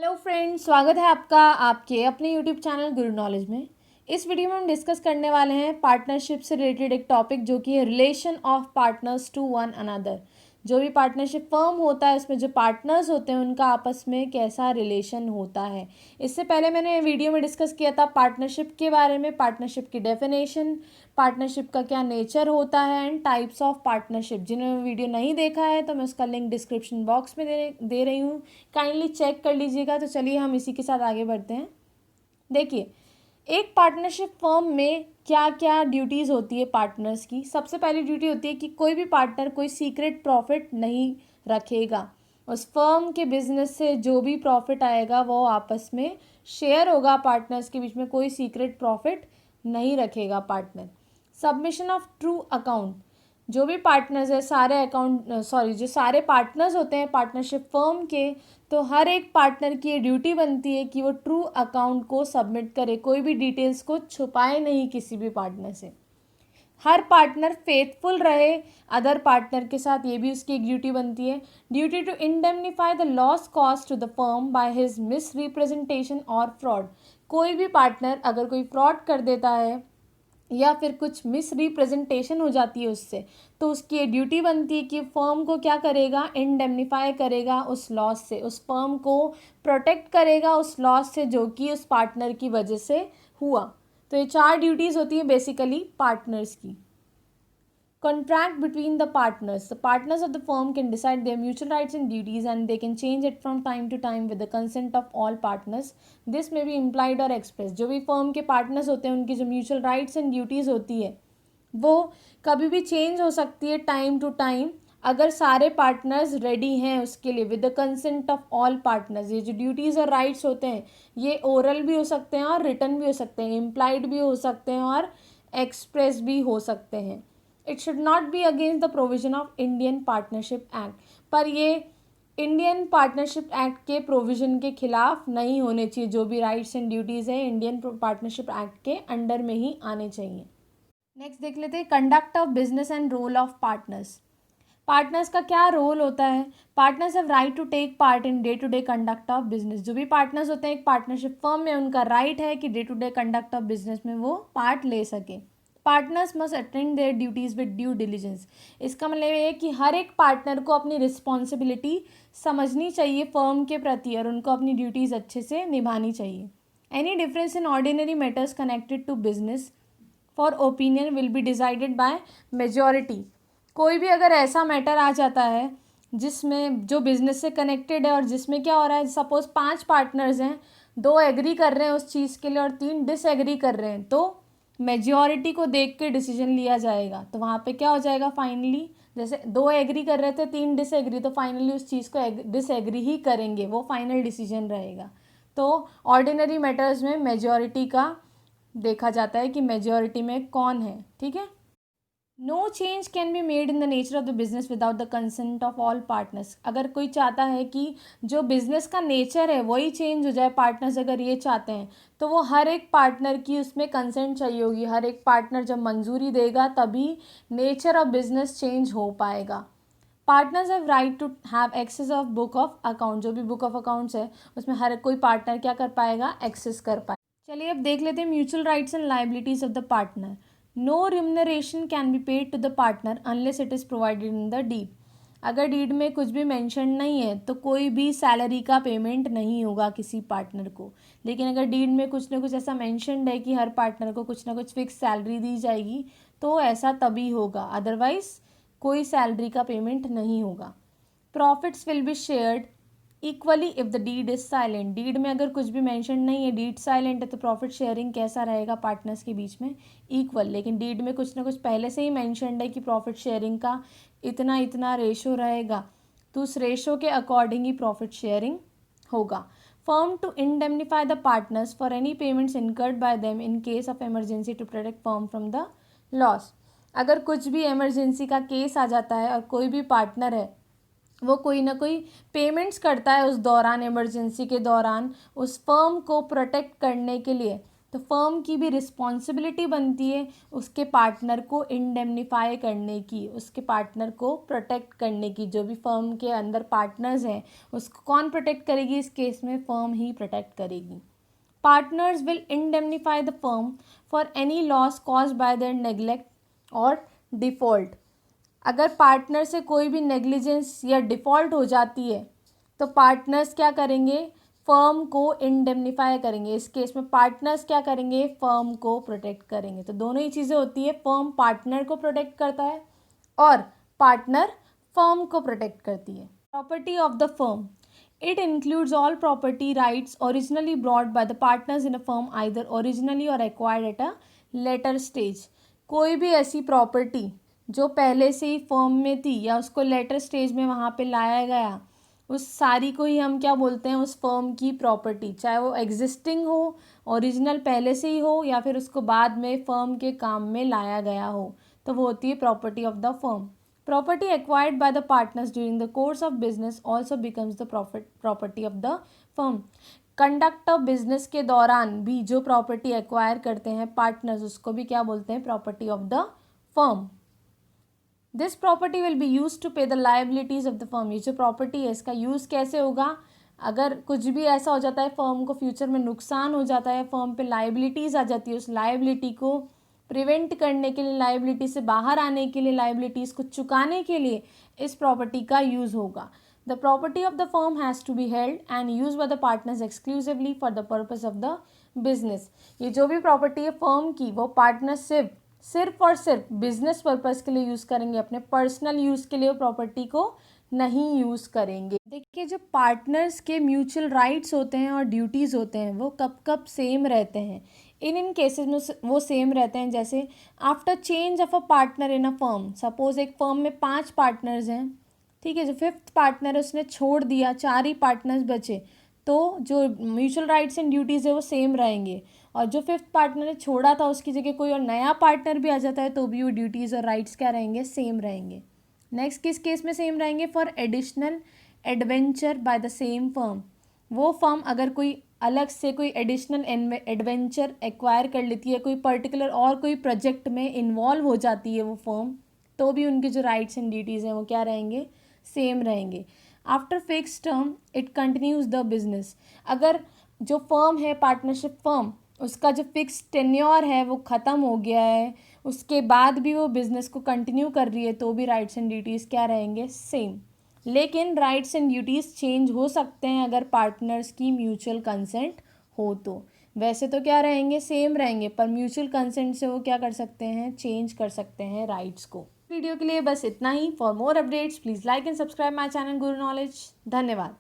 Hello friends, स्वागत है आपका आपके अपने यूट्यूब चैनल गुरु नॉलेज में। इस वीडियो में हम डिस्कस करने वाले हैं पार्टनरशिप से रिलेटेड एक टॉपिक जो कि है relation of partners to one another. जो भी पार्टनरशिप फर्म होता है उसमें जो पार्टनर्स होते हैं उनका आपस में कैसा रिलेशन होता है। इससे पहले मैंने वीडियो में डिस्कस किया था पार्टनरशिप के बारे में, पार्टनरशिप की डेफिनेशन, पार्टनरशिप का क्या नेचर होता है एंड टाइप्स ऑफ पार्टनरशिप। जिन्होंने वीडियो नहीं देखा है तो मैं उसका लिंक डिस्क्रिप्शन बॉक्स में दे रही हूँ, काइंडली चेक कर लीजिएगा। तो चलिए हम इसी के साथ आगे बढ़ते हैं। देखिए, एक पार्टनरशिप फर्म में क्या क्या ड्यूटीज़ होती है पार्टनर्स की। सबसे पहली ड्यूटी होती है कि कोई भी पार्टनर कोई सीक्रेट प्रॉफिट नहीं रखेगा। उस फर्म के बिजनेस से जो भी प्रॉफिट आएगा वो आपस में शेयर होगा, पार्टनर्स के बीच में कोई सीक्रेट प्रॉफिट नहीं रखेगा partner. Submission of true account, जो भी पार्टनर्स है सारे जो सारे पार्टनर्स होते हैं पार्टनरशिप फर्म के, तो हर एक पार्टनर की ये ड्यूटी बनती है कि वो ट्रू अकाउंट को सबमिट करे, कोई भी डिटेल्स को छुपाए नहीं किसी भी पार्टनर से। हर पार्टनर फेथफुल रहे अदर पार्टनर के साथ, ये भी उसकी एक ड्यूटी बनती है। Duty to indemnify the loss cost to the firm by his misrepresentation और फ्रॉड, कोई भी पार्टनर अगर कोई फ्रॉड कर देता है या फिर कुछ मिस रिप्रेजेंटेशन हो जाती है उससे, तो उसकी ये ड्यूटी बनती है कि फर्म को क्या करेगा, इंडेमनीफाई करेगा उस लॉस से, उस फर्म को प्रोटेक्ट करेगा उस लॉस से जो कि उस पार्टनर की वजह से हुआ। तो ये चार ड्यूटीज़ होती है बेसिकली पार्टनर्स की। Contract between the partners. The partners of the firm can decide their mutual rights and duties and they can change it from time to time with the consent of all partners. This may be implied or expressed. जो भी firm के partners होते हैं उनकी जो mutual rights and duties होती है वो कभी भी change हो सकती है time to time, अगर सारे पार्टनर्स रेडी हैं उसके लिए, with the consent of all partners. ये जो ड्यूटीज़ और राइट्स होते हैं ये ओरल भी हो सकते हैं और रिटर्न भी हो सकते हैं, इम्प्लाइड भी हो सकते हैं और एक्सप्रेस भी हो सकते हैं। It should not be against the provision of Indian Partnership Act, पर ये इंडियन पार्टनरशिप एक्ट के प्रोविजन के खिलाफ नहीं होने चाहिए। जो भी राइट्स एंड ड्यूटीज़ हैं इंडियन पार्टनरशिप एक्ट के अंडर में ही आने चाहिए। नेक्स्ट देख लेते हैं conduct of business and role of partners. Partners का क्या रोल होता है। Partners have right to take part in day to day conduct of business. जो भी पार्टनर्स होते हैं एक पार्टनरशिप फर्म में उनका राइट है कि day to day conduct of business में वो पार्ट ले सके। Partners must attend their duties with due diligence. इसका मतलब ये है कि हर एक पार्टनर को अपनी रिस्पॉन्सिबिलिटी समझनी चाहिए फर्म के प्रति और उनको अपनी ड्यूटीज़ अच्छे से निभानी चाहिए। Any difference in ordinary matters connected to business for opinion will be decided by majority. कोई भी अगर ऐसा मैटर आ जाता है जिसमें जो बिज़नेस से कनेक्टेड है और जिसमें क्या हो रहा है, सपोज़ 5 पार्टनर्स हैं, 2 एग्री कर रहे हैं उस चीज़ के लिए और 3 डिसएग्री कर रहे हैं, तो मेजॉरिटी को देख के डिसीजन लिया जाएगा। तो वहाँ पे क्या हो जाएगा फाइनली, जैसे 2 एग्री कर रहे थे 3 डिसएग्री, तो फाइनली उस चीज़ को डिसएग्री ही करेंगे, वो फाइनल डिसीजन रहेगा। तो ऑर्डिनरी मैटर्स में मेजॉरिटी का देखा जाता है कि मेजॉरिटी में कौन है, ठीक है। No change can be made in the nature of the business without the consent of all partners. अगर कोई चाहता है कि जो बिजनेस का नेचर है वही चेंज हो जाए, पार्टनर्स अगर ये चाहते हैं, तो वो हर एक पार्टनर की उसमें कंसेंट चाहिए होगी। हर एक पार्टनर जब मंजूरी देगा तभी नेचर ऑफ बिजनेस चेंज हो पाएगा। Partners have right to have access of book of account. जो भी बुक ऑफ अकाउंट्स है उसमें हर कोई पार्टनर क्या कर पाएगा, एक्सेस कर पाएगा। चलिए अब देख लेते हैं mutual rights and liabilities of the partner. No remuneration can be paid to the partner unless it is provided in the deed. अगर डीड में कुछ भी मेंशन नहीं है तो कोई भी सैलरी का पेमेंट नहीं होगा किसी पार्टनर को। लेकिन अगर डीड में कुछ ना कुछ ऐसा मेंशनड है कि हर पार्टनर को कुछ ना कुछ फिक्स सैलरी दी जाएगी तो ऐसा तभी होगा, अदरवाइज कोई सैलरी का पेमेंट नहीं होगा। Profits will be shared equally if the deed is silent. Deed में अगर कुछ भी मेंशन नहीं है, डीड साइलेंट है, तो प्रॉफिट शेयरिंग कैसा रहेगा पार्टनर्स के बीच में, इक्वल। लेकिन डीड में कुछ ना कुछ पहले से ही मेंशनड है कि प्रॉफिट शेयरिंग का इतना इतना रेशो रहेगा, तो उस रेशो के अकॉर्डिंग ही प्रॉफिट शेयरिंग होगा। Firm to indemnify the partners for any payments incurred by them in case of emergency to protect firm from the loss. अगर कुछ भी इमरजेंसी का केस आ जाता है और कोई भी पार्टनर है वो कोई ना कोई पेमेंट्स करता है उस दौरान, इमरजेंसी के दौरान, उस फर्म को प्रोटेक्ट करने के लिए, तो फर्म की भी रिस्पॉन्सिबिलिटी बनती है उसके पार्टनर को इंडेमनीफाई करने की, उसके पार्टनर को प्रोटेक्ट करने की। जो भी फर्म के अंदर पार्टनर्स हैं उसको कौन प्रोटेक्ट करेगी? इस केस में फर्म ही प्रोटेक्ट करेगी। Partners will indemnify the firm for any loss caused by there neglect और डिफ़ॉल्ट। अगर पार्टनर से कोई भी नेग्लिजेंस या डिफ़ॉल्ट हो जाती है तो पार्टनर्स क्या करेंगे? फर्म को इंडेमनीफाई करेंगे। इस केस में पार्टनर्स क्या करेंगे? फर्म को प्रोटेक्ट करेंगे। तो दोनों ही चीज़ें होती है, फर्म पार्टनर को प्रोटेक्ट करता है और पार्टनर फर्म को प्रोटेक्ट करती है। Property of the firm, it includes all property rights originally brought by the partners in a firm either originally or acquired at a later stage. कोई भी ऐसी प्रॉपर्टी जो पहले से ही फर्म में थी या उसको लेटर स्टेज में वहाँ पे लाया गया, उस सारी को ही हम क्या बोलते हैं? उस फर्म की प्रॉपर्टी, चाहे वो एग्जिस्टिंग हो, ओरिजिनल पहले से ही हो, या फिर उसको बाद में फर्म के काम में लाया गया हो, तो वो होती है property of the firm. Property acquired by the partners during the course of business also becomes the property of the firm. Conduct of business के दौरान भी जो प्रॉपर्टी एक्वायर करते हैं पार्टनर्स, उसको भी क्या बोलते हैं? Property of the firm. This property will be use to pay the liabilities of the firm. ये जो प्रॉपर्टी है इसका यूज़ कैसे होगा? अगर कुछ भी ऐसा हो जाता है, फर्म को फ्यूचर में नुकसान हो जाता है, फर्म पे लाइबिलिटीज़ आ जाती है, उस लाइबिलिटी को प्रिवेंट करने के लिए, लाइबिलिटी से बाहर आने के लिए, लाइबिलिटीज़ को चुकाने के लिए इस प्रॉपर्टी का यूज़ होगा। The property of the firm has to be held and use by the partners exclusively for the purpose of the business. ये जो भी प्रॉपर्टी है फर्म की, वो पार्टनर सिर्फ और सिर्फ बिजनेस पर्पज़ के लिए यूज़ करेंगे, अपने पर्सनल यूज़ के लिए वो प्रॉपर्टी को नहीं यूज़ करेंगे। देखिए, जो पार्टनर्स के म्यूचुअल राइट्स होते हैं और ड्यूटीज़ होते हैं वो कब कब सेम रहते हैं? इन केसेस में वो सेम रहते हैं, जैसे after change of a partner in a firm. Suppose एक फर्म में 5 पार्टनर्स हैं, ठीक है, जो 5th पार्टनर है उसने छोड़ दिया, 4 ही पार्टनर्स बचे, तो जो म्यूचुअल राइट्स एंड ड्यूटीज़ है वो सेम रहेंगे। और जो 5th पार्टनर ने छोड़ा था उसकी जगह कोई और नया पार्टनर भी आ जाता है तो भी वो ड्यूटीज़ और राइट्स क्या रहेंगे? सेम रहेंगे। नेक्स्ट किस केस में सेम रहेंगे? For additional adventure by the same firm. वो फर्म अगर कोई अलग से कोई एडिशनल एडवेंचर एक्वायर कर लेती है, कोई पर्टिकुलर और कोई प्रोजेक्ट में इन्वॉल्व हो जाती है वो फर्म, तो भी उनके जो राइट्स एंड ड्यूटीज़ हैं वो क्या रहेंगे? सेम रहेंगे। After fix term it continues the business. अगर जो फर्म है, पार्टनरशिप फर्म, उसका जो फिक्स टेन्योर है वो ख़त्म हो गया है, उसके बाद भी वो बिज़नेस को कंटिन्यू कर रही है, तो भी राइट्स एंड ड्यूटीज़ क्या रहेंगे? सेम। लेकिन राइट्स एंड ड्यूटीज़ चेंज हो सकते हैं अगर पार्टनर्स की म्यूचुअल कंसेंट हो तो। वैसे तो क्या रहेंगे? सेम रहेंगे, पर म्यूचुअल कंसेंट से वो क्या कर सकते हैं? चेंज कर सकते हैं राइट्स को। वीडियो के लिए बस इतना ही। For more updates please like and subscribe my channel Guru knowledge. धन्यवाद।